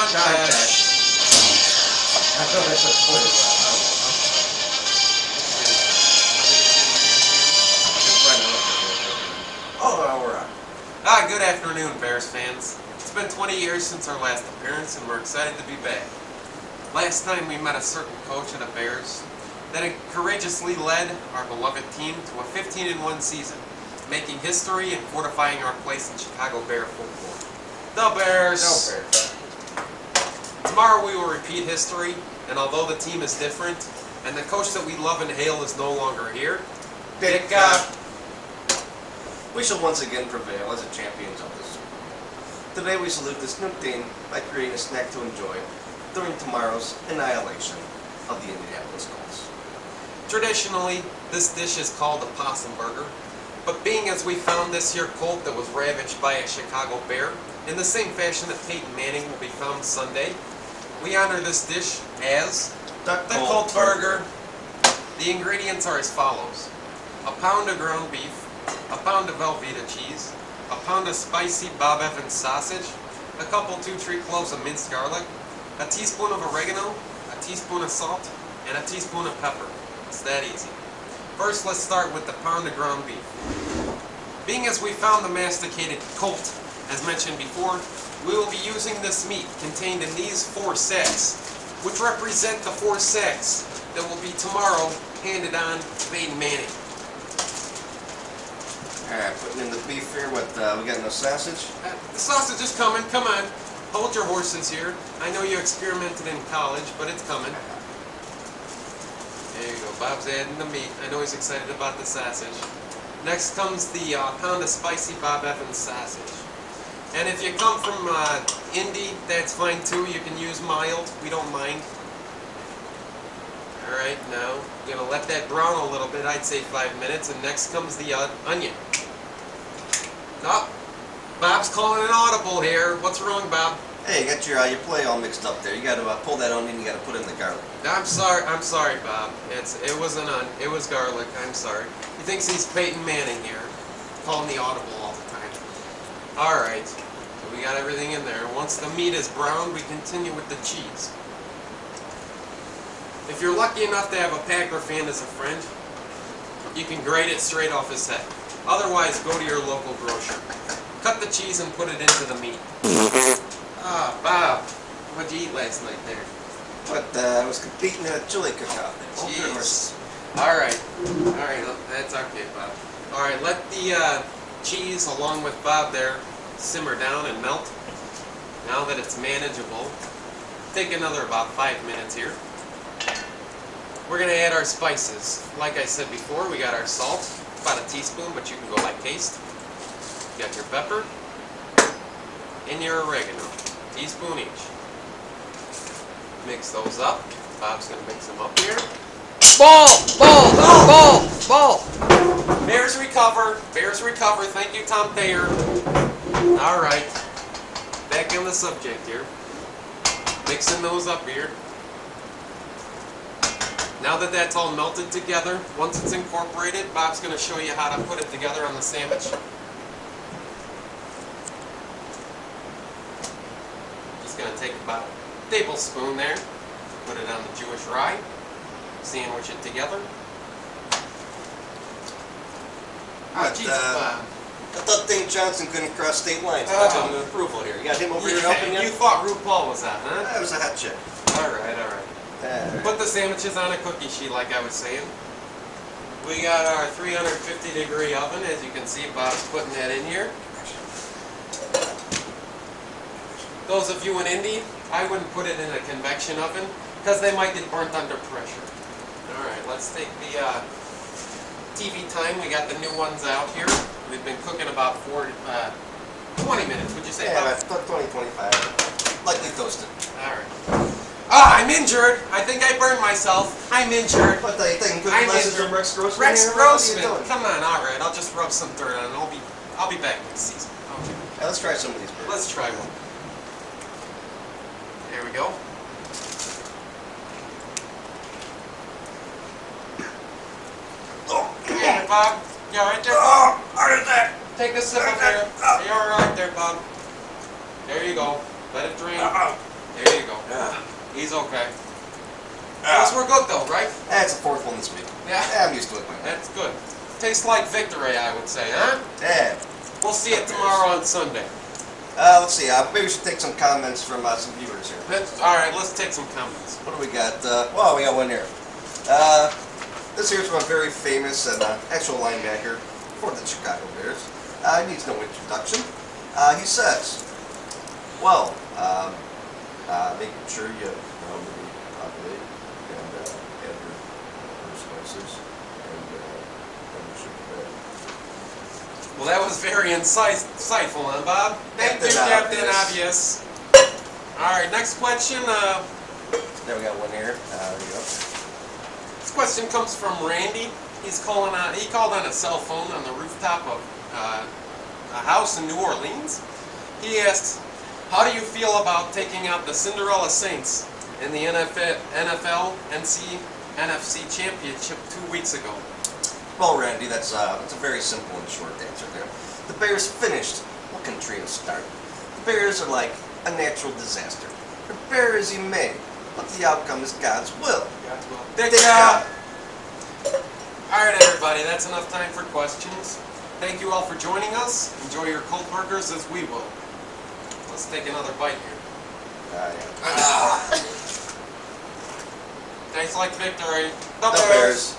Contest. I thought I said play. Oh, we're on. Good afternoon, Bears fans. It's been 20 years since our last appearance, and we're excited to be back. Last time we met a certain coach of the Bears that courageously led our beloved team to a 15-1 season, making history and fortifying our place in Chicago Bear football. The Bears! No, Bears. Tomorrow we will repeat history, and although the team is different, and the coach that we love and hail is no longer here, we shall once again prevail as the champions of this Super Bowl. Today we salute this new team by creating a snack to enjoy during tomorrow's annihilation of the Indianapolis Colts. Traditionally, this dish is called a possum burger, but being as we found this here colt that was ravaged by a Chicago Bear, in the same fashion that Peyton Manning will be found Sunday, we honor this dish as the Colt Burger. The ingredients are as follows: a pound of ground beef, a pound of Velveeta cheese, a pound of spicy Bob Evans sausage, a couple 2-3 cloves of minced garlic, a teaspoon of oregano, a teaspoon of salt, and a teaspoon of pepper. It's that easy. First, let's start with the pound of ground beef. Being as we found the masticated colt, as mentioned before, we will be using this meat contained in these 4 sacks, which represent the 4 sacks that will be tomorrow handed on to Peyton Manning. Alright, putting in the beef here. What, we got no sausage? The sausage is coming. Come on. Hold your horses here. I know you experimented in college, but it's coming. There you go. Bob's adding the meat. I know he's excited about the sausage. Next comes the pound of spicy Bob Evans sausage. And if you come from Indy, that's fine too. You can use mild. We don't mind. Alright, now we're going to let that brown a little bit. I'd say 5 minutes. And next comes the onion. Oh, Bob's calling an audible here. What's wrong, Bob? Hey, you got your play all mixed up there. You got to pull that onion. You got to put in the garlic. I'm sorry, Bob. It wasn't it was garlic. I'm sorry. He thinks he's Peyton Manning here, calling the audible all the time. All right, so we got everything in there. Once the meat is browned, we continue with the cheese. If you're lucky enough to have a Packer fan as a friend, you can grate it straight off his head. Otherwise, go to your local grocer. Cut the cheese and put it into the meat. Ah, Bob, what'd you eat last night there? But I was competing in a chili cook-off. Jeez. Alright, that's okay, Bob. Alright, let the cheese along with Bob there simmer down and melt. Now that it's manageable, take another about 5 minutes here. We're going to add our spices. Like I said before, we got our salt, about a teaspoon, but you can go by taste. You got your pepper and your oregano, teaspoon each. Mix those up. Bob's going to mix them up here. Ball! Bears recover. Thank you, Tom Thayer. All right. Back on the subject here. Mixing those up here. Now that that's all melted together, once it's incorporated, Bob's going to show you how to put it together on the sandwich. Just going to take about a tablespoon there, put it on the Jewish rye, sandwich it together. But, Geez, I thought Dane Johnson couldn't cross state lines. That's an approval here. You got him over here helping you? You thought RuPaul was that, huh? That was a hot chick. Alright. Put the sandwiches on a cookie sheet like I was saying. We got our 350-degree oven. As you can see, Bob's putting that in here. Those of you in Indy, I wouldn't put it in a convection oven because they might get burnt under pressure. Alright, let's take the TV time. We got the new ones out here. We've been cooking about 20 minutes, would you say? Yeah, about 20, 25. Lightly toasted. Alright. Ah, I'm injured. I think I burned myself. I'm injured. What are you thinking? Good I'm message injured. from Rex Grossman Rex here? Grossman. What are you doing? Come on, all right. I'll just rub some dirt on it. I'll be back next season. Okay. Yeah, let's try some of these burgers. Let's try one. There we go. Hey, Bob. You all right there, Bob? Oh, how did that? Take a sip of there. You all right there, Bob? There you go. Let it drain. There you go. He's okay. Yes, we're good though, right? That's the fourth one this week. Yeah. I'm used to it by now. That's good. Tastes like victory, I would say, huh? Yeah. We'll see it tomorrow on Sunday. Let's see. Maybe we should take some comments from some viewers here. All right, let's take some comments. What do we got? Well, we got one here. This here's from a very famous and actual linebacker for the Chicago Bears. He needs no introduction. He says, well, making sure you maybe populate and add your spices and you should Well, that was very insightful, huh, Bob? Thank you, Captain Captain Obvious. All right, next question. There we got one here. There you go. This question comes from Randy. He called on a cell phone on the rooftop of a house in New Orleans. He asks, how do you feel about taking out the Cinderella Saints in the NFL NFC Championship 2 weeks ago? Well, Randy, that's a very simple and short answer there. The Bears finished what Katrina started. The Bears are like a natural disaster. Prepare as you may, but the outcome is God's will. God's will. Dick out. All right, everybody, that's enough time for questions. Thank you all for joining us. Enjoy your cold burgers as we will. Let's take another bite here. Yeah. Tastes like victory. The The Bears. Bears.